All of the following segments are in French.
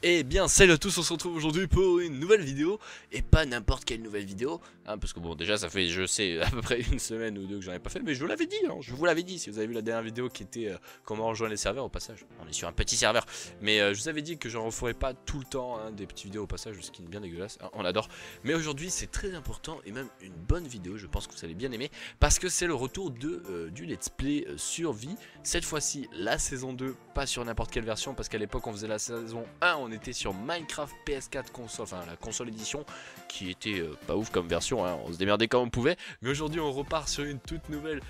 Eh bien salut à tous, on se retrouve aujourd'hui pour une nouvelle vidéo. Et pas n'importe quelle nouvelle vidéo hein, parce que bon déjà ça fait je sais à peu près une semaine ou deux que j'en ai pas fait. Mais je vous l'avais dit, hein, je vous l'avais dit. Si vous avez vu la dernière vidéo qui était comment rejoindre les serveurs au passage. On est sur un petit serveur. Mais je vous avais dit que j'en referais pas tout le temps hein, des petites vidéos au passage. Ce qui est bien dégueulasse, hein, on adore. Mais aujourd'hui c'est très important et même une bonne vidéo. Je pense que vous allez bien aimer. Parce que c'est le retour du let's play survie. Cette fois-ci la saison 2, pas sur n'importe quelle version. Parce qu'à l'époque on faisait la saison 1, on était sur Minecraft PS4 console, enfin la console édition qui était pas ouf comme version, hein, on se démerdait comme on pouvait, mais aujourd'hui on repart sur une toute nouvelle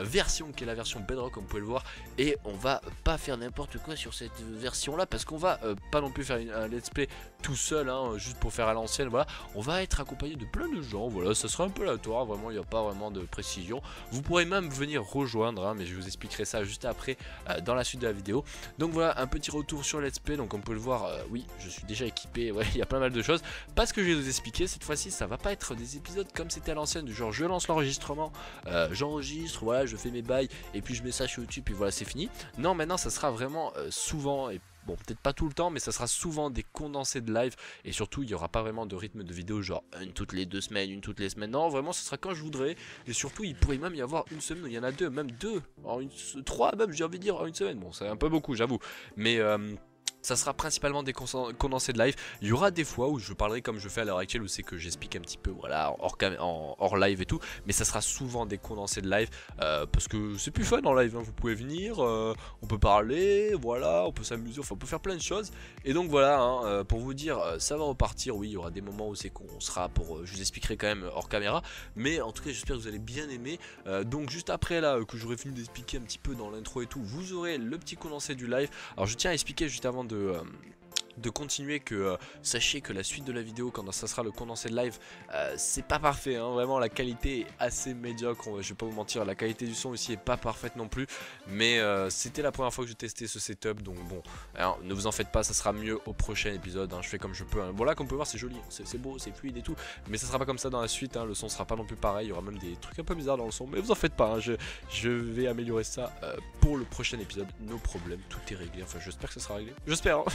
version qui est la version Bedrock comme vous pouvez le voir, et on va pas faire n'importe quoi sur cette version là parce qu'on va pas non plus faire un let's play tout seul, hein, juste pour faire à l'ancienne, voilà, on va être accompagné de plein de gens, voilà, ça sera un peu aléatoire, vraiment il n'y a pas vraiment de précision, vous pourrez même venir rejoindre, hein, mais je vous expliquerai ça juste après dans la suite de la vidéo. Donc voilà, un petit retour sur let's play, donc on peut le voir, oui, je suis déjà équipé, ouais, il y a pas mal de choses. Parce que je vais vous expliquer, cette fois-ci, ça va pas être des épisodes comme c'était à l'ancienne, du genre je lance l'enregistrement, j'enregistre, voilà, je fais mes bails, et puis je mets ça sur YouTube, et voilà, c'est fini. Non, maintenant, ça sera vraiment souvent, et bon, peut-être pas tout le temps, mais ça sera souvent des condensés de live, et surtout, il n'y aura pas vraiment de rythme de vidéo, genre une toutes les 2 semaines, une toutes les semaines. Non, vraiment, ce sera quand je voudrais, et surtout, il pourrait même y avoir une semaine où il y en a deux, même deux, en trois même, j'ai envie de dire, en une semaine. Bon, c'est un peu beaucoup, j'avoue, mais ça sera principalement des condensés de live. Il y aura des fois où je parlerai comme je fais à l'heure actuelle, où c'est que j'explique un petit peu, voilà, hors live et tout. Mais ça sera souvent des condensés de live parce que c'est plus fun en live, hein. Vous pouvez venir, on peut parler, voilà, on peut s'amuser, enfin on peut faire plein de choses. Et donc voilà, hein, pour vous dire, ça va repartir. Oui, il y aura des moments où c'est qu'on sera pour, je vous expliquerai quand même hors caméra. Mais en tout cas, j'espère que vous allez bien aimer. Donc juste après là, que j'aurai fini d'expliquer un petit peu dans l'intro et tout, vous aurez le petit condensé du live. Alors je tiens à expliquer juste avant de continuer que sachez que la suite de la vidéo quand ça sera le condensé de live c'est pas parfait, hein, vraiment la qualité est assez médiocre, je vais pas vous mentir, la qualité du son ici est pas parfaite non plus, mais c'était la première fois que je testais ce setup, donc bon, alors, ne vous en faites pas, ça sera mieux au prochain épisode, hein, je fais comme je peux, hein. Bon là comme vous pouvez voir c'est joli, c'est beau, c'est fluide et tout, mais ça sera pas comme ça dans la suite, hein, le son sera pas non plus pareil, il y aura même des trucs un peu bizarres dans le son, mais vous en faites pas, hein, je vais améliorer ça pour le prochain épisode, no problème, tout est réglé, enfin j'espère que ça sera réglé, j'espère, hein.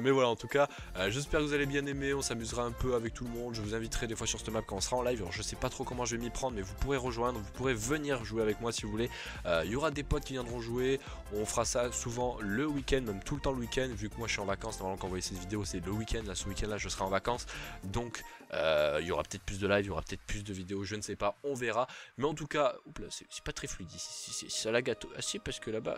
Mais voilà, en tout cas, j'espère que vous allez bien aimer, on s'amusera un peu avec tout le monde, je vous inviterai des fois sur cette map quand on sera en live, alors je sais pas trop comment je vais m'y prendre, mais vous pourrez rejoindre, vous pourrez venir jouer avec moi si vous voulez, il y aura des potes qui viendront jouer, on fera ça souvent le week-end, même tout le temps le week-end, vu que moi je suis en vacances, normalement quand vous voyez cette vidéo c'est le week-end, là ce week-end là je serai en vacances, donc il y aura peut-être plus de live, il y aura peut-être plus de vidéos, je ne sais pas, on verra, mais en tout cas, c'est pas très fluide ici, ça la gâteau, ah si parce que là-bas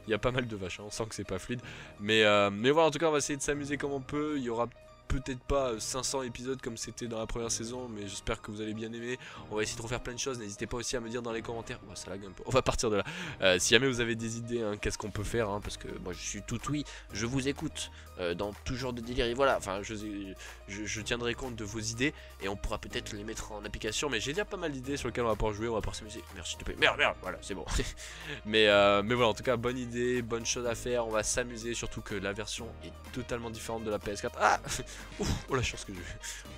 il y a pas mal de vaches, hein, on sent que c'est pas fluide, mais voilà, en tout cas on va essayer de s'amuser comme on peut, il y aura peut-être pas 500 épisodes comme c'était dans la première saison, mais j'espère que vous allez bien aimer. On va essayer de refaire plein de choses, n'hésitez pas aussi à me dire dans les commentaires, oh, ça lag un peu, on va partir de là, si jamais vous avez des idées, hein, qu'est-ce qu'on peut faire, hein, parce que moi je suis tout oui, je vous écoute dans tout genre de délire, et voilà, enfin je tiendrai compte de vos idées, et on pourra peut-être les mettre en application, mais j'ai déjà pas mal d'idées sur lesquelles on va pouvoir jouer, on va pouvoir s'amuser, merci de payer, merde, voilà, c'est bon, mais voilà, en tout cas, bonne idée, bonne chose à faire, on va s'amuser, surtout que la version est totalement différente de la PS4, ah ouf, oh la chance que j'ai eu.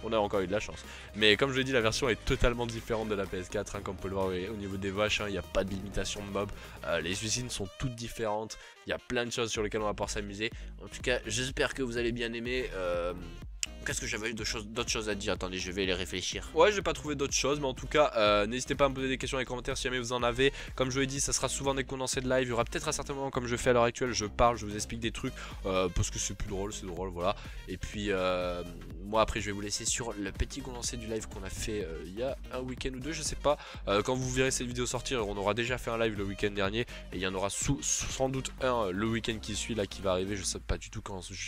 On a encore eu de la chance. Mais comme je l'ai dit, la version est totalement différente de la PS4, hein, comme on peut le voir au niveau des vaches, il n'y a pas de limitation de mobs, les usines sont toutes différentes, il y a plein de choses sur lesquelles on va pouvoir s'amuser. En tout cas, j'espère que vous allez bien aimer. Qu'est-ce que j'avais d'autres choses à dire? Attendez, je vais les réfléchir. Ouais, j'ai pas trouvé d'autres choses, mais en tout cas, n'hésitez pas à me poser des questions dans les commentaires si jamais vous en avez. Comme je vous l'ai dit, ça sera souvent des condensés de live. Il y aura peut-être à certains moments, comme je fais à l'heure actuelle, je parle, je vous explique des trucs parce que c'est plus drôle, c'est drôle, voilà. Et puis, moi après, je vais vous laisser sur le petit condensé du live qu'on a fait il y a un week-end ou deux, je sais pas. Quand vous verrez cette vidéo sortir, on aura déjà fait un live le week-end dernier et il y en aura sans doute un le week-end qui suit là qui va arriver. Je sais pas du tout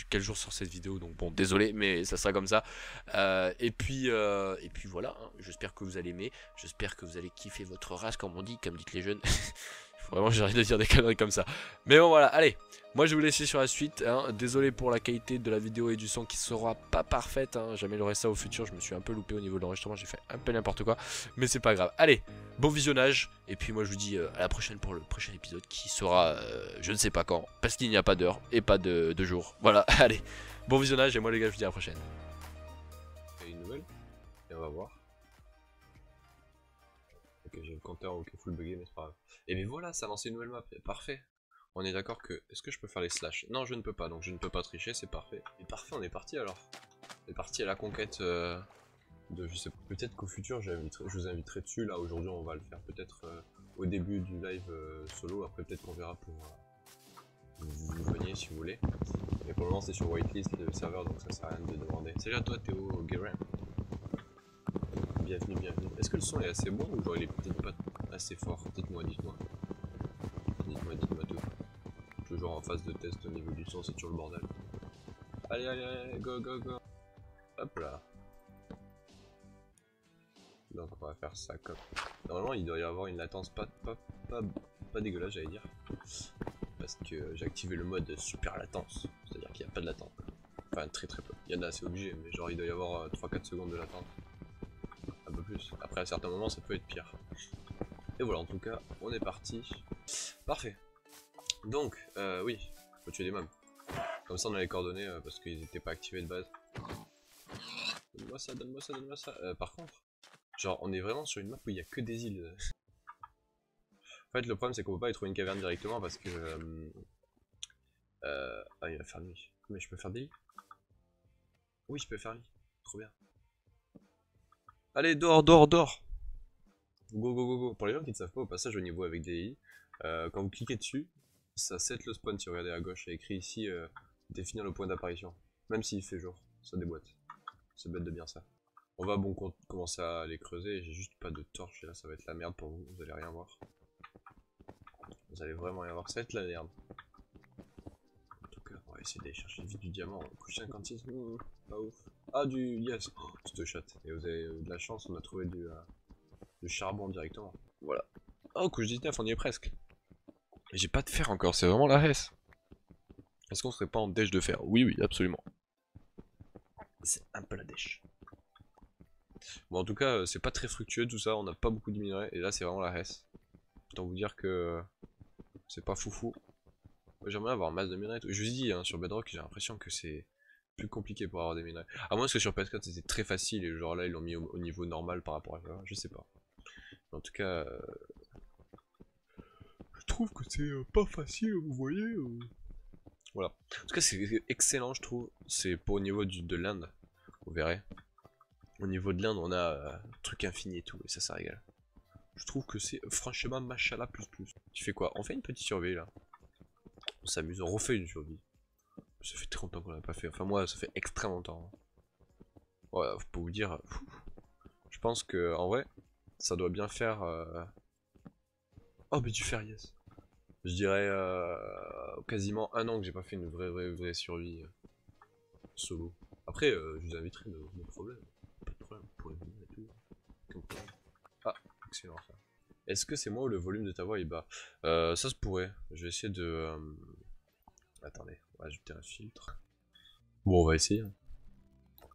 quel jour sort cette vidéo, donc bon, désolé, mais ça sera comme ça. Et puis voilà, hein, j'espère que vous allez aimer, j'espère que vous allez kiffer votre race comme on dit, comme disent les jeunes. Vraiment j'arrête de dire des conneries comme ça. Mais bon voilà, allez, moi je vais vous laisser sur la suite, hein. Désolé pour la qualité de la vidéo et du son qui sera pas parfaite, hein. J'améliorerai ça au futur, je me suis un peu loupé au niveau de l'enregistrement, j'ai fait un peu n'importe quoi, mais c'est pas grave. Allez, bon visionnage, et puis moi je vous dis à la prochaine pour le prochain épisode qui sera je ne sais pas quand, parce qu'il n'y a pas d'heure et pas de jour. Voilà, allez, bon visionnage et moi les gars je vous dis à la prochaine. Une nouvelle et on va voir. Ok, j'ai le compteur ok, full bugué, mais c'est pas grave. Et mais voilà, ça a lancé une nouvelle map, parfait. On est d'accord que... Est-ce que je peux faire les slash? Non, je ne peux pas, donc je ne peux pas tricher, c'est parfait. Et parfait, on est parti alors. On est parti à la conquête de... Je sais pas, peut-être qu'au futur, je vous inviterai dessus. Là, aujourd'hui, on va le faire peut-être au début du live solo. Après, peut-être qu'on verra pour... vous veniez si vous voulez. Mais pour le moment, c'est sur whitelist le serveur, donc ça sert à rien de demander. Salut à toi, Théo Guérin. Bienvenue, bienvenue. Est-ce que le son est assez bon ou genre il est peut-être pas assez fort? Dites-moi, dites-moi. Dites-moi tout. Toujours en phase de test au niveau du son, c'est toujours le bordel. Allez, allez, allez, go, go, go. Hop là. Donc on va faire ça comme... Normalement il doit y avoir une latence pas dégueulasse, j'allais dire. Parce que j'ai activé le mode super latence. C'est-à-dire qu'il n'y a pas de latence. Enfin très peu. Il y en a, c'est obligé, mais genre il doit y avoir 3-4 secondes de latence. Un peu plus. Après à certains moments ça peut être pire. Et voilà, en tout cas, on est parti. Parfait. Donc, oui, faut tuer des mobs. Comme ça on a les coordonnées parce qu'ils n'étaient pas activés de base. Donne-moi ça, donne-moi ça, donne-moi ça. Par contre, genre on est vraiment sur une map où il n'y a que des îles. En fait le problème c'est qu'on peut pas y trouver une caverne directement parce que... Ah il va faire nuit. Mais je peux faire des lits? Oui je peux faire lit. Trop bien. Allez dehors, dehors, dehors. Go go go go. Pour les gens qui ne savent pas, au passage au niveau avec des lits, quand vous cliquez dessus, ça set le spawn. Si vous regardez à gauche, il y a écrit ici définir le point d'apparition. Même s'il fait jour, ça déboîte. C'est bête de bien ça. On va bon commencer à les creuser. J'ai juste pas de torche et là ça va être la merde pour vous. Vous allez rien voir. Vous allez vraiment rien voir. Ça va être la merde. En tout cas, on va essayer d'aller chercher vite du diamant. Couche 56, pas ouf. Ah du yes, oh, cette chatte. Et vous avez de la chance, on a trouvé du charbon directement. Voilà. Oh couche 19, on y est presque. Et j'ai pas de fer encore, c'est vraiment la hesse. Est-ce qu'on serait pas en dèche de fer? Oui, oui, absolument. C'est un peu la dèche. Bon, en tout cas, c'est pas très fructueux tout ça, on n'a pas beaucoup de minerais, et là c'est vraiment la hesse. Autant vous dire que c'est pas foufou. J'aimerais avoir masse de minerais. Je vous dis, hein, sur Bedrock, j'ai l'impression que c'est plus compliqué pour avoir des minerais. À moins que sur PS4 c'était très facile, et genre là ils l'ont mis au niveau normal par rapport à ça, je sais pas. Mais en tout cas, je trouve que c'est pas facile, vous voyez. Voilà. En tout cas, c'est excellent, je trouve. C'est pour au niveau de l'Inde, vous verrez. Au niveau de l'Inde, on a truc infini et tout, et ça régale. Je trouve que c'est franchement machallah plus. Tu fais quoi? On fait une petite survie là. On s'amuse, on refait une survie. Ça fait très longtemps qu'on l'a pas fait. Enfin, moi, ça fait extrêmement longtemps. Ouais, faut pas vous dire. Je pense que en vrai, ça doit bien faire. Oh, mais du fer, yes. Je dirais quasiment un an que j'ai pas fait une vraie survie solo. Après, je vous inviterai, no problème. Pas de problème, vous pourrez venir et tout. Ah, excellent ça. Est-ce que c'est moi ou le volume de ta voix est bas? Ça se pourrait. Je vais essayer de... Attendez, on va ajouter un filtre. Bon, on va essayer.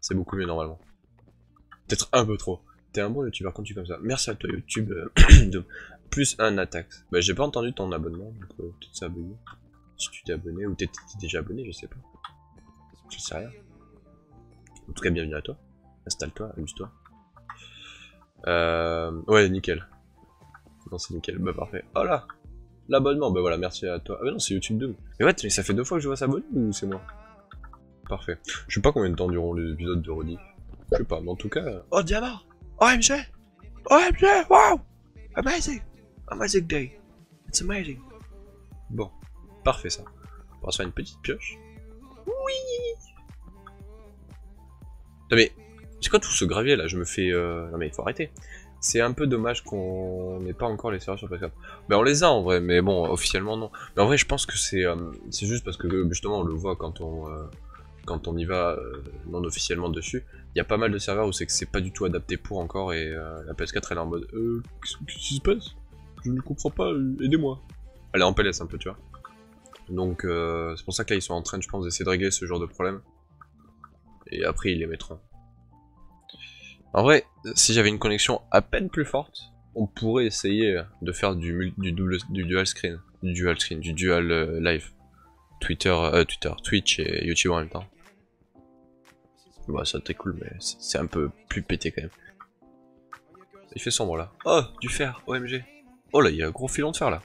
C'est beaucoup mieux normalement. Peut-être un peu trop. T'es un bon youtubeur quand tu comme ça. Merci à toi YouTube de plus un attaque. Bah j'ai pas entendu ton abonnement, donc peut-être ça a bugué. Si tu t'es abonné ou t'es déjà abonné, je sais pas. Je sais rien. En tout cas bienvenue à toi. Installe-toi, amuse-toi. Ouais nickel. Non c'est nickel, bah parfait. Oh là, l'abonnement, bah voilà, merci à toi. Ah mais non c'est YouTube Doom. Mais ouais, mais ça fait 2 fois que je vois s'abonner ou c'est moi? Parfait. Je sais pas combien de temps dureront les épisodes de rediff. Je sais pas, mais en tout cas... Oh diamant! OMG! OMG! Wow! Amazing! Amazing day! It's amazing! Bon, parfait ça. On va se faire une petite pioche. Oui! Non mais, c'est quoi tout ce gravier là? Je me fais... Non mais il faut arrêter. C'est un peu dommage qu'on n'ait pas encore les serveurs sur PS4. Ben on les a en vrai, mais bon, officiellement non. Mais en vrai je pense que c'est juste parce que justement on le voit quand on y va non officiellement dessus. Il y a pas mal de serveurs où c'est que c'est pas du tout adapté pour encore et la PS4 elle est en mode qu'est-ce qui se passe? Je ne comprends pas, aidez-moi. Elle est en PLS un peu tu vois. Donc c'est pour ça que là ils sont en train je pense d'essayer de régler ce genre de problème. Et après ils les mettront. En vrai, si j'avais une connexion à peine plus forte, on pourrait essayer de faire du dual screen, du dual live. Twitch et YouTube en même temps. Bah ça t'est cool mais c'est un peu plus pété quand même. Il fait sombre là. Oh, du fer, OMG. Oh là, il y a un gros filon de fer là.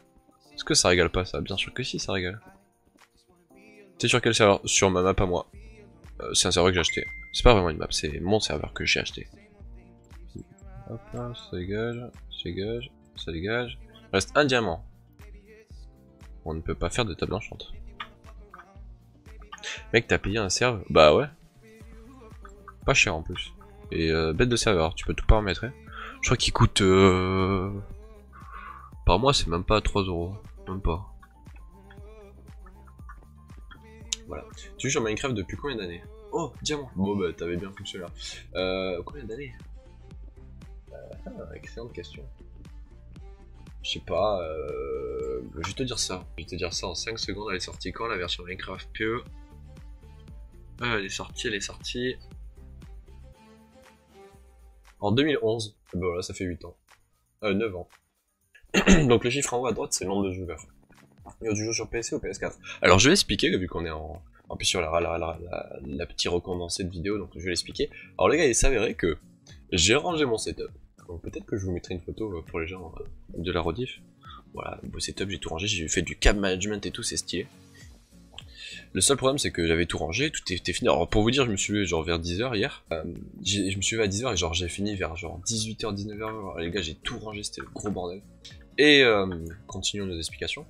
Est-ce que ça régale pas ça? Bien sûr que si, ça régale. T'es sur quel serveur? Sur ma map à moi. C'est un serveur que j'ai acheté. C'est pas vraiment une map, c'est mon serveur que j'ai acheté. Hop là, ça dégage, ça dégage, ça dégage. Il reste un diamant. On ne peut pas faire de table enchante. Mec, t'as payé un serveur? Bah ouais. Pas cher en plus. Et bête de serveur, tu peux tout paramétrer. Je crois qu'il coûte... Par mois, c'est même pas 3 euros. Même pas. Voilà. Tu joues sur Minecraft depuis combien d'années? Oh, diamant. Bon bah t'avais bien fonctionné là. Combien d'années? Excellente question. Je sais pas, je vais te dire ça. Je vais te dire ça en 5 secondes. Elle est sortie quand la version Minecraft PE? Elle est sortie. En 2011. Bah voilà, ça fait 8 ans. 9 ans. Donc le chiffre en haut à droite, c'est le nombre de joueurs. Tu joues sur PC ou PS4? Alors je vais expliquer, vu qu'on est en plus sur la petite recondensée de vidéo, donc je vais l'expliquer. Alors les gars, il s'avérait que j'ai rangé mon setup. Donc peut-être que je vous mettrai une photo pour les gens de la rediff. Voilà, beau setup, j'ai tout rangé, j'ai fait du cab management et tout, c'est stylé. Le seul problème c'est que j'avais tout rangé, tout était fini. Alors pour vous dire, je me suis levé genre vers 10h hier. Je me suis levé à 10h et genre j'ai fini vers genre 18h, 19h. Alors, les gars, j'ai tout rangé, c'était le gros bordel. Et continuons nos explications.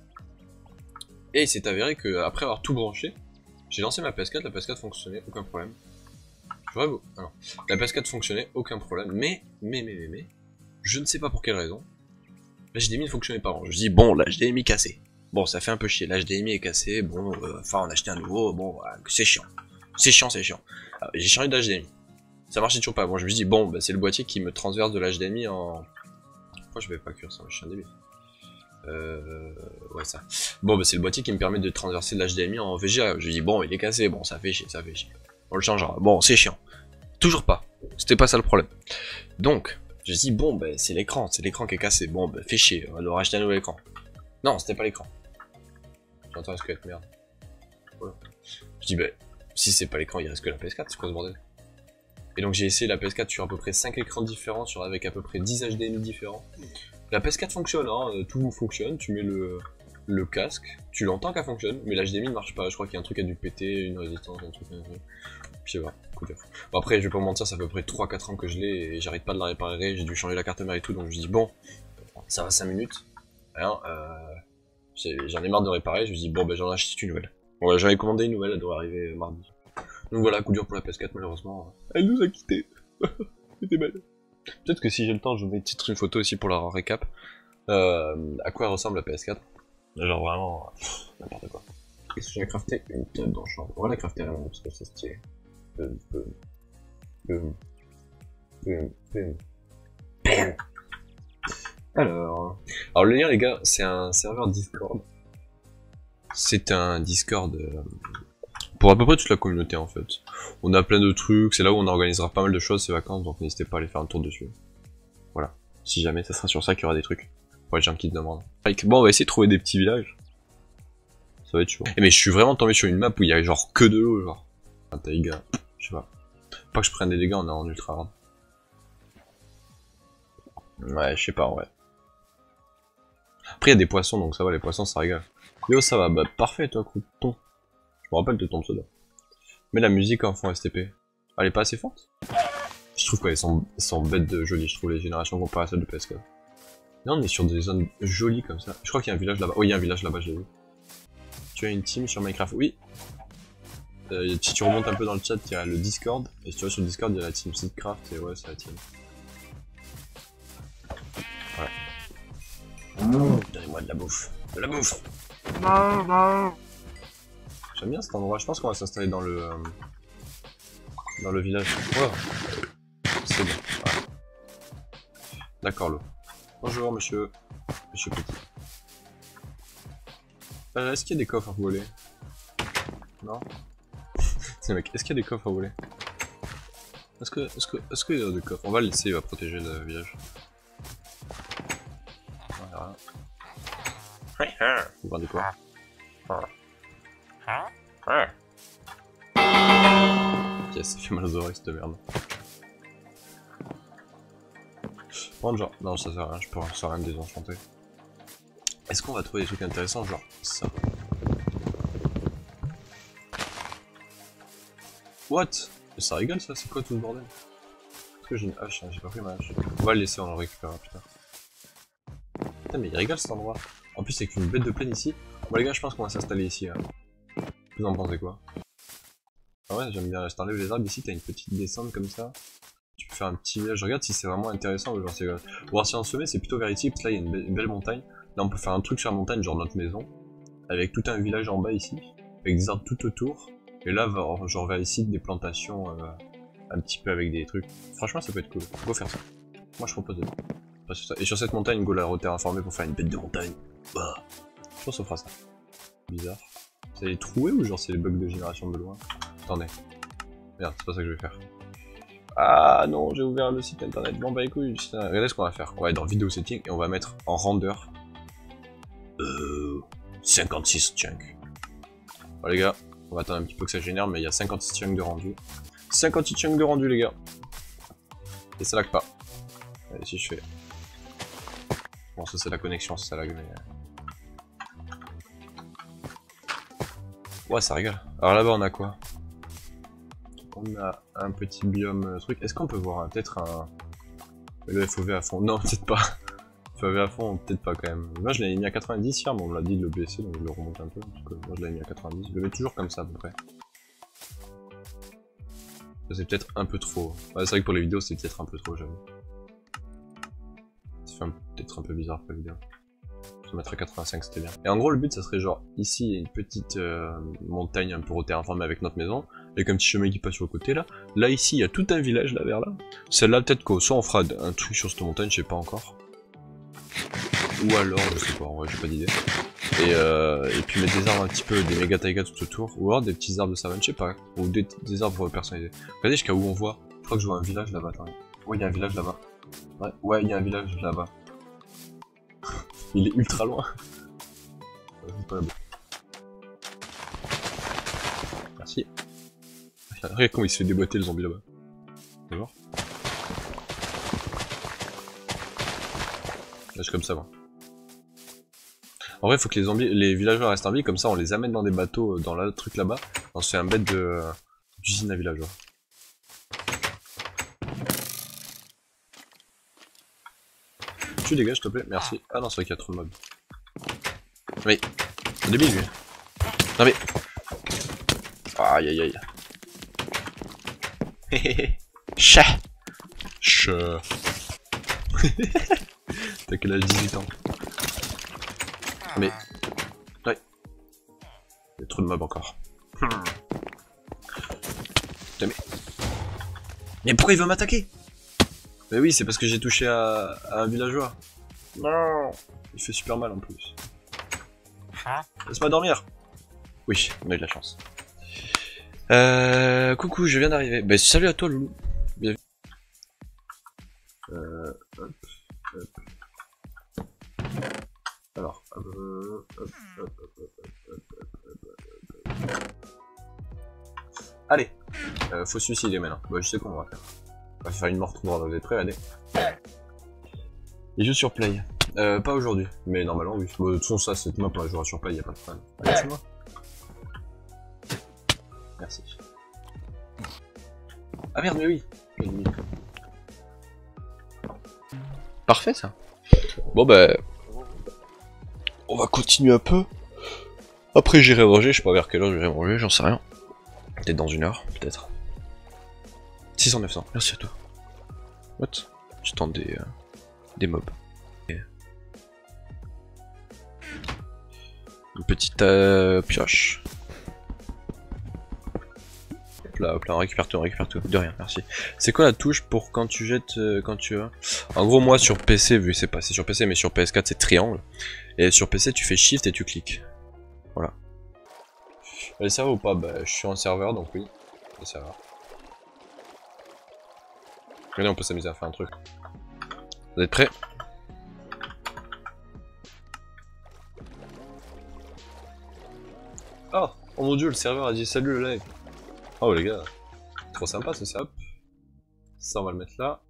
Et il s'est avéré que après avoir tout branché, j'ai lancé ma PS4, la PS4 fonctionnait, aucun problème. Alors, la PS4 fonctionnait, aucun problème, mais, je ne sais pas pour quelle raison, l'HDMI ne fonctionnait pas. Je me dis, bon, l'HDMI cassé. Bon, ça fait un peu chier, l'HDMI est cassé, bon, enfin, on a acheté un nouveau, bon, c'est chiant. C'est chiant. J'ai changé d'HDMI. Ça marchait toujours pas. Bon, je me dis, bon, bah, c'est le boîtier qui me transverse de l'HDMI en... Pourquoi je vais pas cuire ça? Je suis un débile. Ouais, ça. Bon, bah, c'est le boîtier qui me permet de transverser de l'HDMI en VGA. Je dis, bon, il est cassé, bon, ça fait chier. On le changera. Bon, c'est chiant. Toujours pas. C'était pas ça le problème. Donc, je dis, bon, bah, c'est l'écran qui est cassé. Bon, bah, fait chier, on va devoir acheter un nouvel écran. Non, c'était pas l'écran. J'entends un squelette, merde. Voilà. Je dis, bah, si c'est pas l'écran, il reste que la PS4, c'est quoi ce bordel? Et donc, j'ai essayé la PS4 sur à peu près 5 écrans différents, avec à peu près 10 HDMI différents. La PS4 fonctionne, hein, tout fonctionne, tu mets le casque, tu l'entends qu'elle fonctionne, mais l'HDMI ne marche pas, je crois qu'il y a un truc qui a dû péter, une résistance, un truc. Puis voilà, coup de fou. Bon, après, je vais pas vous mentir, ça fait à peu près 3-4 ans que je l'ai et j'arrête pas de la réparer, j'ai dû changer la carte mère et tout, donc je dis bon, ça va 5 minutes, hein, j'en ai marre de réparer, je me dis bon, ben j'en achète une nouvelle. Bon, ben, j'en ai commandé une nouvelle, elle doit arriver mardi. Donc voilà, coup dur pour la PS4 malheureusement. Elle nous a quittés. C'était belle. Peut-être que si j'ai le temps, je vous mets une photo aussi pour la récap. À quoi ressemble la PS4. Genre vraiment, n'importe quoi. Qu'est-ce que j'ai crafté? Une table d'enchant. On va la crafter vraiment parce que c'est stylé. Alors le lien les gars, c'est un serveur Discord. C'est un Discord pour à peu près toute la communauté en fait. On a plein de trucs, c'est là où on organisera pas mal de choses ces vacances, donc n'hésitez pas à aller faire un tour dessus. Voilà. Si jamais, ça sera sur ça qu'il y aura des trucs. Pour les gens qui te demandent. Bon, on va essayer de trouver des petits villages. Ça va être chaud. Mais je suis vraiment tombé sur une map où il y a genre que de l'eau, genre. Un taïga, je sais pas. Pas que je prenne des dégâts, on est en ultra hard. Ouais, je sais pas, ouais. Après, il y a des poissons, donc ça va, les poissons, ça régale. Yo, ça va, bah parfait, toi, crouton. Je me rappelle de ton pseudo. Mais la musique en fond STP, elle est pas assez forte? Je trouve qu'elles sont bêtes de jolies, je trouve, les générations comparées à celles de PS4. Là, on est sur des zones jolies comme ça. Je crois qu'il y a un village là-bas. Oh, il y a un village là-bas, je l'ai vu. Tu as une team sur Minecraft? Oui. Si tu remontes un peu dans le chat, il y a le Discord. Et si tu vas sur le Discord, il y a la team Seedcraft. Et ouais, c'est la team. Voilà. Donnez-moi de la bouffe. De la bouffe! J'aime bien cet endroit. Je pense qu'on va s'installer dans le village. Wow. C'est bien. Voilà. D'accord, l'eau. Bonjour, monsieur Petit. Est-ce qu'il y a des coffres à voler? Non? C'est mec, est-ce qu'il y a des coffres à voler? Est-ce qu'il y a des coffres? On va le laisser, il va protéger le village. Voilà. Vous regardez quoi? Ok, ça fait mal aux oreilles cette merde. Prendre genre... Non, ça sert à rien, je peux rien désenchanter. Est-ce qu'on va trouver des trucs intéressants genre ça? What? Ça rigole ça, c'est quoi tout ce bordel? Est-ce que j'ai une hache? Hein, j'ai pas pris ma hache. On va le laisser, on le récupérera plus tard. Putain mais il rigole cet endroit. En plus c'est une bête de plaine ici. Bon les gars je pense qu'on va s'installer ici. Hein. Vous en pensez quoi? Ah ouais j'aime bien, je t'enlève les arbres ici, t'as une petite descente comme ça. Tu peux faire un petit village, regarde si c'est vraiment intéressant. Genre, c'est... voir si en sommet c'est plutôt vers ici, parce que là il y a une belle montagne. Là on peut faire un truc sur la montagne, genre notre maison. Avec tout un village en bas ici. Avec des arbres tout autour. Et là genre vers ici des plantations un petit peu avec des trucs. Franchement ça peut être cool, go faire ça. Moi je propose de passer ça. Et sur cette montagne, go la reterraformer pour faire une bête de montagne. Bah, je pense qu'on fera ça. Bizarre. C'est les troués ou genre c'est les bugs de génération de loin? Attendez. Merde, c'est pas ça que je vais faire. Ah non, j'ai ouvert le site internet. Bon bah écoute, regardez ce qu'on va faire. On va aller dans vidéo setting et on va mettre en render 56 chunks. Bon les gars, on va attendre un petit peu que ça génère, mais il y a 56 chunks de rendu. 56 chunks de rendu les gars. Et ça lag pas. Allez, si je fais... Bon ça c'est la connexion, ça lag mais... Ouais ça rigole. Alors là-bas on a quoi? On a un petit biome truc. Est-ce qu'on peut voir peut-être un... Le FOV à fond? Non peut-être pas. FOV à fond peut-être pas quand même. Moi je l'avais mis à 90 hier mais on me l'a dit de le baisser donc je le remonte un peu. Parce que moi je l'avais mis à 90. Je le mets toujours comme ça à peu près. C'est peut-être un peu trop. Ouais, c'est vrai que pour les vidéos c'est peut-être un peu trop j'avoue. Ça fait peut-être un peu bizarre pour la vidéo. Je vais mettre à 85 c'était bien. Et en gros le but ça serait genre ici il y a une petite montagne un peu reterraformée avec notre maison. Avec un petit chemin qui passe sur le côté là. Là ici il y a tout un village là vers là. Celle-là peut-être qu'au soit on fera un truc sur cette montagne, je sais pas encore. Ou alors, je sais pas, en vrai j'ai pas d'idée. Et puis mettre des arbres un petit peu, des méga taigas tout autour. Ou alors des petits arbres de savane, je sais pas. Ou des arbres personnalisés. Regardez jusqu'à où on voit. Je crois que je vois un village là-bas, attendez. Ouais il y a un village là-bas. Ouais il y a un village là-bas. Il est ultra loin. C'est pas là-bas. Merci. Regarde comment il se fait déboîter le zombie là-bas. D'accord. Là, je comme ça, moi. En vrai, faut que les villageois restent en vie, comme ça on les amène dans des bateaux dans le truc là-bas. On se fait un bête d'usine à villageois. Tu dégages, s'il te plaît, merci. Ah non, c'est vrai qu'il y a trop de mobs. Mais, c'est débile lui. Non mais. Aïe aïe aïe. Hehehe. Chat. Chat. T'as quel âge? 18 ans. Mais... Ouais. Il y a trop de mobs encore. Putain mais pourquoi il veut m'attaquer? Mais oui, c'est parce que j'ai touché à un villageois. Non. Il fait super mal en plus. Laisse-moi dormir. Oui, on a eu de la chance. Coucou, je viens d'arriver. Bah salut à toi Loulou. Bienvenue. Hop, hop. Alors, allez, faut se suicider maintenant. Bah, je sais qu'on va faire. On va faire une mort tout droit. Vous êtes prêts? Allez. Les jeux sur Play. Pas aujourd'hui, mais normalement oui. Bon, de toute façon, ça, cette map, on la jouera sur Play, y'a pas de problème. Allez, tu vois. Merci. Ah merde, mais oui. Parfait ça. Bon bah. On va continuer un peu. Après j'irai manger, je sais pas vers quelle heure j'irai manger, j'en sais rien. Peut-être dans une heure, peut-être. 600 900, merci à toi. What? Je tente des mobs. Une petite pioche. Hop là, on récupère tout, de rien, merci. C'est quoi la touche pour quand tu jettes, quand tu veux? En gros moi sur PC, vu c'est pas c'est sur PC mais sur PS4 c'est triangle. Et sur PC tu fais shift et tu cliques. Voilà. Les serveurs ou pas? Bah je suis en serveur donc oui. Les serveurs. Regardez on peut s'amuser à faire un truc. Vous êtes prêts? Oh mon dieu le serveur a dit salut le live. Oh les gars, trop sympa ce setup. Ça on va le mettre là.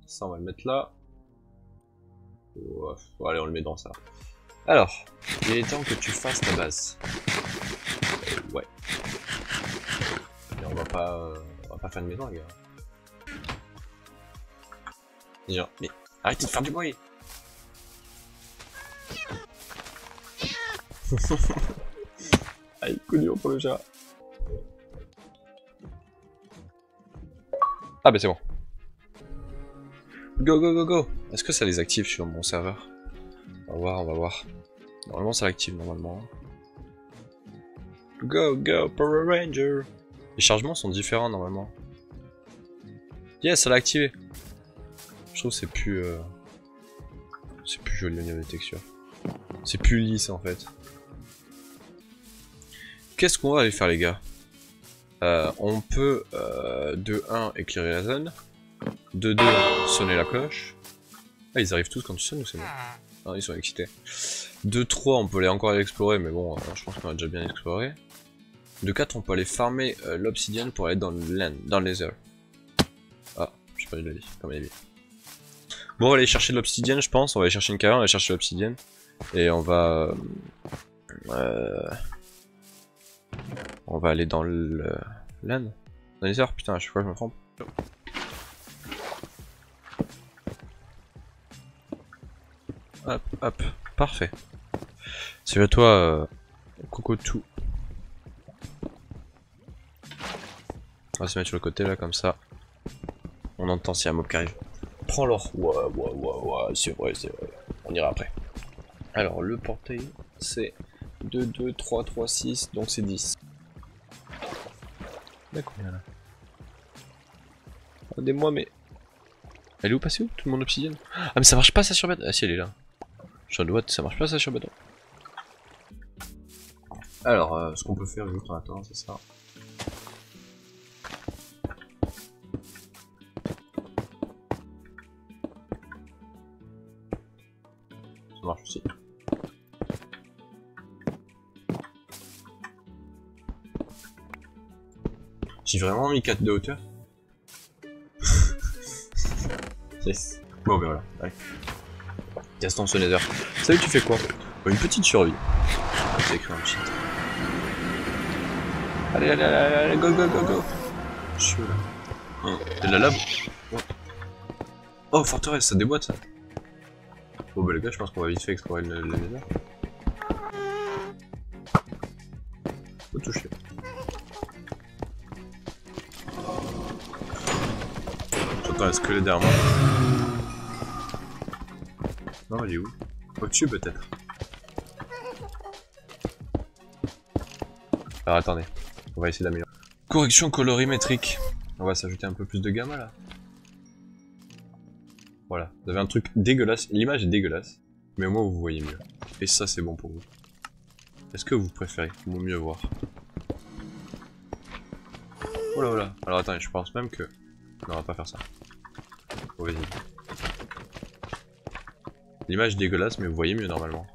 Ça on va le mettre là. Ouf. Bon, allez on le met dans ça. Alors, il est temps que tu fasses ta base. Ouais. Mais on va pas faire de maison, les gars. Genre, mais arrêtez de faire du bruit. Allez, coup dur pour le chat. Ah bah c'est bon. Go go go go. Est-ce que ça les active sur mon serveur? On va voir, on va voir. Normalement ça l'active normalement. Go go Power Ranger. Les chargements sont différents normalement. Yes, ça l'a activé. Je trouve que c'est plus joli au niveau des textures. C'est plus lisse en fait. Qu'est-ce qu'on va aller faire les gars? On peut de 1 éclairer la zone, de 2 sonner la cloche. Ah ils arrivent tous quand tu sonnes ou c'est bon? Non ils sont excités. De 3 on peut aller encore aller explorer mais bon je pense qu'on a déjà bien exploré. De 4 on peut aller farmer l'obsidienne pour aller dans le land, dans le nether. Ah je sais pas je l'ai dit, comme il est dit. Bon on va aller chercher de l'obsidienne je pense, on va aller chercher une caverne, on va aller chercher l'obsidienne. Et on va aller dans le land. Dans les heures, putain, à chaque fois je me trompe. Hop, hop, parfait. C'est à toi, Cocotou. On va se mettre sur le côté là, comme ça. On entend s'il y a un mob qui arrive. Prends l'or. Ouais, c'est vrai, c'est vrai. On ira après. Alors, le portail, c'est 2, 2, 3, 3, 6, donc c'est 10. Y'a combien là? Regardez-moi, mais. Elle est où passée où? Tout le monde obsidienne? Ah, mais ça marche pas ça sur béton. Ah, si, elle est là. Je suis en droite, ça marche pas ça sur béton. Alors, ce qu'on peut faire juste en attendant, c'est ça. Ça marche aussi. J'ai vraiment mis 4 de hauteur. Yes. Bon ben voilà, allez. Gaston ce nether. Salut, tu fais quoi? Une petite survie. J'ai écrit un cheat. Allez, allez, allez, allez, go, go, go, go. Je suis là. Y'a de la lave. Oh, forteresse, ça déboîte ça. Bon bah les gars, je pense qu'on va vite fait explorer le nether. Faut toucher. J'entends un squelette derrière moi. Non, il est où? Au-dessus peut-être. Alors attendez, on va essayer d'améliorer. Correction colorimétrique. On va s'ajouter un peu plus de gamma là. Voilà, vous avez un truc dégueulasse, l'image est dégueulasse, mais au moins vous voyez mieux. Et ça c'est bon pour vous. Est-ce que vous préférez pour mieux voir? Oh là oh là, alors attendez, je pense même que... Non, on va pas faire ça. Mauvaise idée. L'image est dégueulasse, mais vous voyez mieux normalement.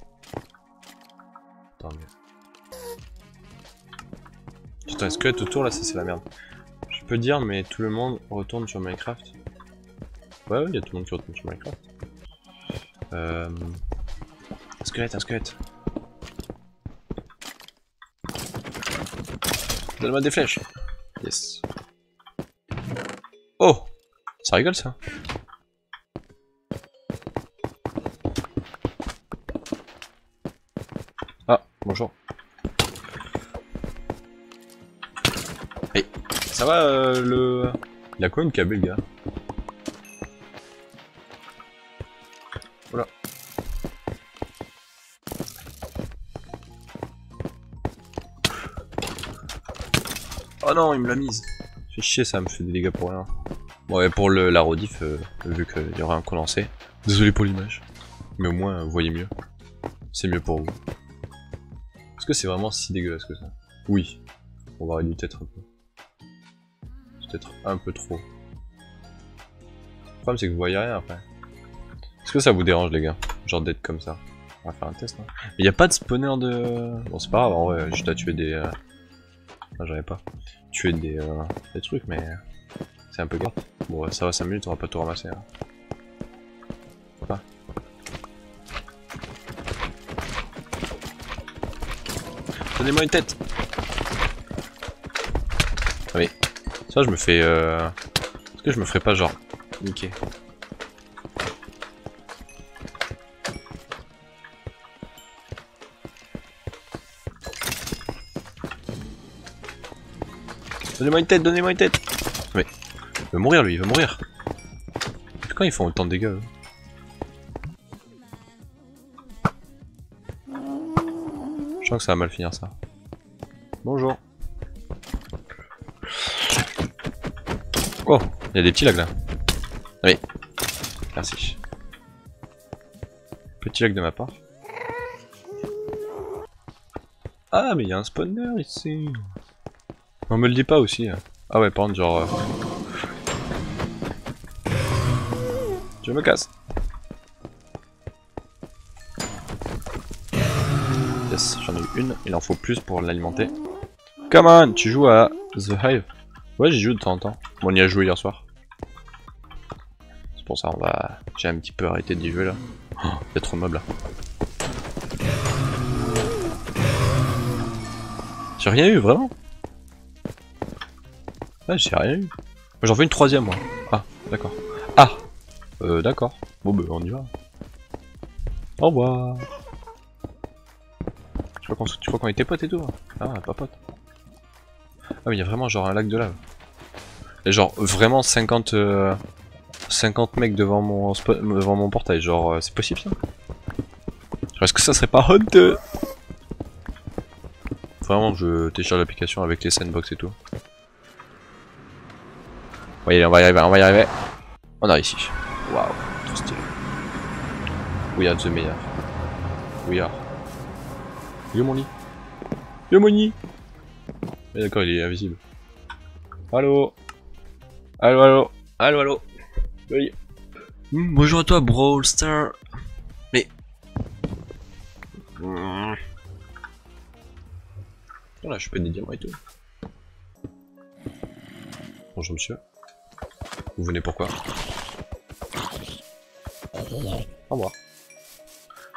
Tant mieux. Putain, est-ce que tout autour là, ça c'est la merde. Je peux dire, mais tout le monde retourne sur Minecraft. Ouais, il y a tout le monde qui retourne sur Minecraft. Un squelette, un squelette. Donne-moi des flèches. Yes. Oh, ça rigole ça. Ah, bonjour. Hey, ça va le... Il a quoi une KB le gars? Voilà. Oh non, il me l'a mise. Fait chier, ça me fait des dégâts pour rien. Bon, et pour la rediff, vu qu'il y aura un condensé. Désolé pour l'image. Mais au moins, vous voyez mieux. C'est mieux pour vous. Est-ce que c'est vraiment si dégueulasse que ça? Oui. On va réduire peut-être un peu. Peut-être un peu trop. Le problème, c'est que vous voyez rien après. Est-ce que ça vous dérange, les gars? Genre d'être comme ça? On va faire un test, hein. Mais y a pas de spawner de... Bon, c'est pas grave, en vrai, juste à tuer des... Non, j'en ai pas. Tuer des trucs, mais... C'est un peu grave. Bon, ça va 5 minutes, on va pas tout ramasser. Hein. Pas. Donnez-moi une tête. Ah oui. Ça je me fais... Est-ce que je me ferais pas genre... niquer. Donnez-moi une tête, donnez-moi une tête. Mais... il va mourir lui, il va mourir. Quand ils font autant de dégâts eux. Je sens que ça va mal finir ça. Bonjour. Oh, il y a des petits lags là. Oui. Merci. Petit lag de ma part. Ah mais il y a un spawner ici. On me le dit pas aussi. Ah ouais, par contre genre... Je me casse. Yes, j'en ai eu une. Il en faut plus pour l'alimenter. Come on, tu joues à The Hive? Ouais, j'y joue de temps en temps. Bon, on y a joué hier soir. C'est pour ça, on va... J'ai un petit peu arrêté d'y jouer là. Oh, il y a trop de mobs là. J'ai rien eu, vraiment? Ouais, j'ai rien eu. J'en veux une troisième, moi. Ah, d'accord. Ah, d'accord. Bon, bah, on y va. Au revoir. Tu crois qu'on était potes et tout? Ah, pas potes. Ah, mais il y a vraiment genre un lac de lave. Et genre, vraiment 50 mecs devant mon portail. Genre, c'est possible ça? Genre, est-ce que ça serait pas honteux? Vraiment, je télécharge l'application avec les sandbox et tout. Oui, on va y arriver, on va y arriver. On a réussi. Waouh, trop stylé. We are the meilleur. We are. Il est mon lit. Il est mon lit. Mais d'accord, il est invisible. Allô. Allô, allô. Allô, allô. Oui. Bonjour à toi, Brawl Star. Mais... Voilà, je fais des diamants et tout. Bonjour monsieur. Vous venez pourquoi? Au revoir.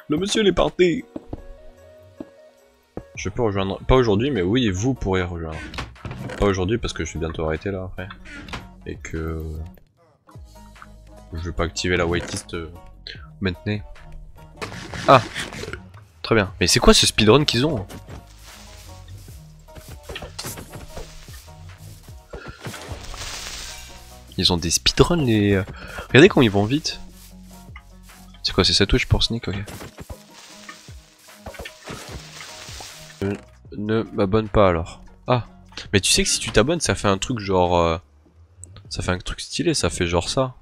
Le monsieur il est parti. Je peux rejoindre... Pas aujourd'hui, mais oui, vous pourrez rejoindre. Pas aujourd'hui parce que je vais bientôt arrêter là après. Et que... je vais pas activer la waitlist maintenant. Ah, très bien. Mais c'est quoi ce speedrun qu'ils ont? Ils ont des speedruns les... Regardez comment ils vont vite. C'est quoi, c'est sa touche pour sneak? Ok. Ne m'abonne pas alors. Ah, mais tu sais que si tu t'abonnes, ça fait un truc genre... ça fait un truc stylé, ça fait genre ça.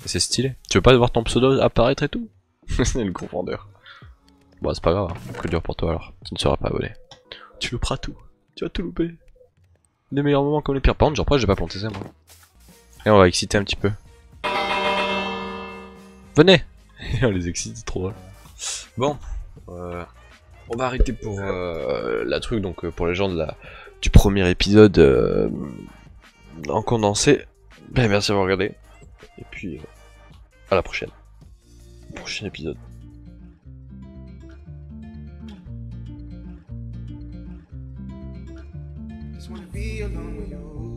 C'est stylé. Tu veux pas voir ton pseudo apparaître et tout? C'est le gros vendeur. Bon, c'est pas grave, hein. Que dur pour toi alors. Tu ne seras pas abonné. Tu louperas tout. Tu vas tout louper. Les meilleurs moments comme les pires. Par contre, genre, pourquoi j'ai pas planté ça moi? Et on va exciter un petit peu. Venez. On les excite, c'est trop drôle. Bon, on va arrêter pour la truc, donc pour les gens de du premier épisode en condensé. Ben, merci d'avoir regardé. Et puis, à la prochaine. Prochain épisode. Just wanna be alone with you.